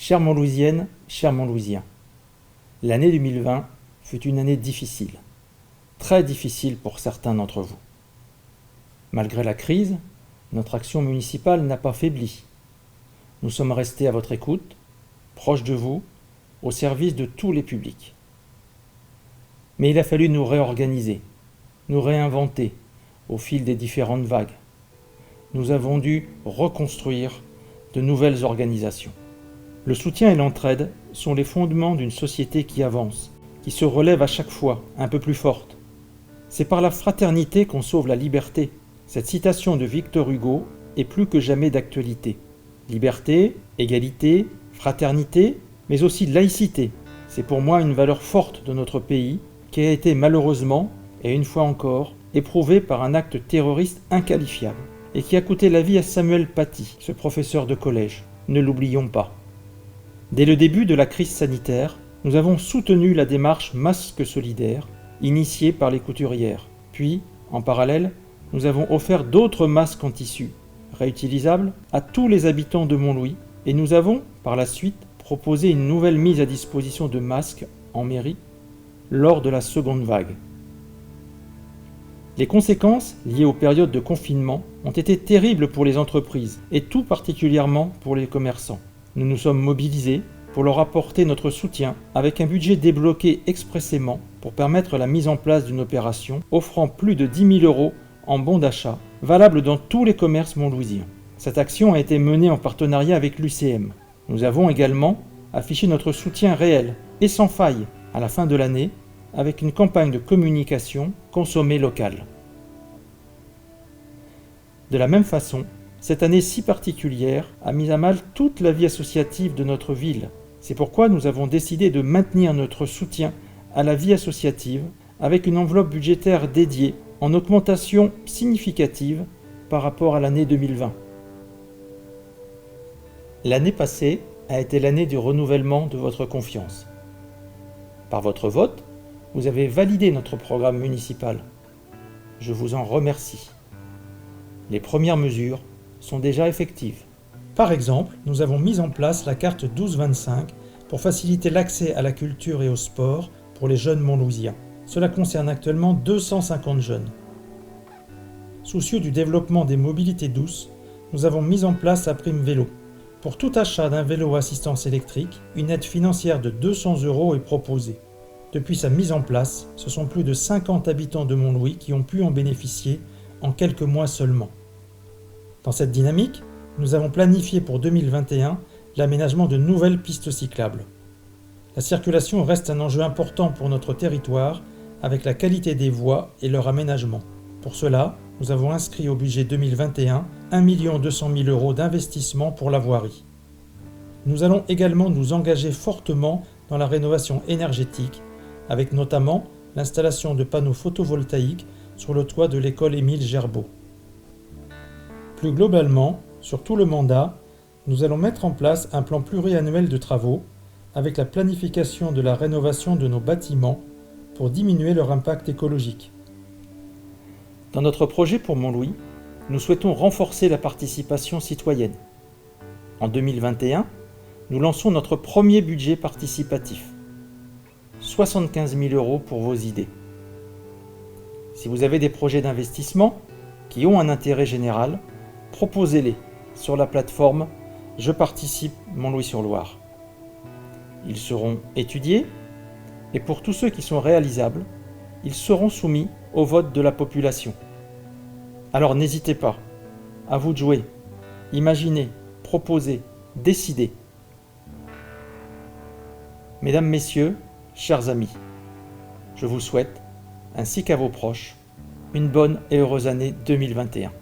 Chère Montlouisienne, chers Montlouisiens, l'année 2020 fut une année difficile, très difficile pour certains d'entre vous. Malgré la crise, notre action municipale n'a pas faibli. Nous sommes restés à votre écoute, proches de vous, au service de tous les publics. Mais il a fallu nous réorganiser, nous réinventer au fil des différentes vagues. Nous avons dû reconstruire de nouvelles organisations. Le soutien et l'entraide sont les fondements d'une société qui avance, qui se relève à chaque fois un peu plus forte. C'est par la fraternité qu'on sauve la liberté. Cette citation de Victor Hugo est plus que jamais d'actualité. Liberté, égalité, fraternité, mais aussi laïcité. C'est pour moi une valeur forte de notre pays qui a été malheureusement, et une fois encore, éprouvée par un acte terroriste inqualifiable et qui a coûté la vie à Samuel Paty, ce professeur de collège. Ne l'oublions pas. Dès le début de la crise sanitaire, nous avons soutenu la démarche Masque solidaire, initiée par les couturières. Puis, en parallèle, nous avons offert d'autres masques en tissu, réutilisables, à tous les habitants de Montlouis, et nous avons, par la suite, proposé une nouvelle mise à disposition de masques en mairie lors de la seconde vague. Les conséquences liées aux périodes de confinement ont été terribles pour les entreprises, et tout particulièrement pour les commerçants. Nous nous sommes mobilisés pour leur apporter notre soutien avec un budget débloqué expressément pour permettre la mise en place d'une opération offrant plus de 10 000 € en bons d'achat, valable dans tous les commerces montlouisiens. Cette action a été menée en partenariat avec l'UCM. Nous avons également affiché notre soutien réel et sans faille à la fin de l'année avec une campagne de communication consommée locale. De la même façon, cette année si particulière a mis à mal toute la vie associative de notre ville. C'est pourquoi nous avons décidé de maintenir notre soutien à la vie associative avec une enveloppe budgétaire dédiée en augmentation significative par rapport à l'année 2020. L'année passée a été l'année du renouvellement de votre confiance. Par votre vote, vous avez validé notre programme municipal. Je vous en remercie. Les premières mesures sont déjà effectives. Par exemple, nous avons mis en place la carte 12-25 pour faciliter l'accès à la culture et au sport pour les jeunes Montlouisiens. Cela concerne actuellement 250 jeunes. Soucieux du développement des mobilités douces, nous avons mis en place la prime vélo. Pour tout achat d'un vélo à assistance électrique, une aide financière de 200 € est proposée. Depuis sa mise en place, ce sont plus de 50 habitants de Montlouis qui ont pu en bénéficier en quelques mois seulement. Dans cette dynamique, nous avons planifié pour 2021 l'aménagement de nouvelles pistes cyclables. La circulation reste un enjeu important pour notre territoire avec la qualité des voies et leur aménagement. Pour cela, nous avons inscrit au budget 2021 1 200 000 € d'investissement pour la voirie. Nous allons également nous engager fortement dans la rénovation énergétique avec notamment l'installation de panneaux photovoltaïques sur le toit de l'école Émile Gerbeau. Plus globalement, sur tout le mandat, nous allons mettre en place un plan pluriannuel de travaux avec la planification de la rénovation de nos bâtiments pour diminuer leur impact écologique. Dans notre projet pour Montlouis, nous souhaitons renforcer la participation citoyenne. En 2021, nous lançons notre premier budget participatif. 75 000 € pour vos idées. Si vous avez des projets d'investissement qui ont un intérêt général, proposez-les sur la plateforme Je participe Montlouis-sur-Loire. Ils seront étudiés et pour tous ceux qui sont réalisables, ils seront soumis au vote de la population. Alors n'hésitez pas, à vous de jouer, imaginez, proposez, décidez. Mesdames, Messieurs, chers amis, je vous souhaite, ainsi qu'à vos proches, une bonne et heureuse année 2021.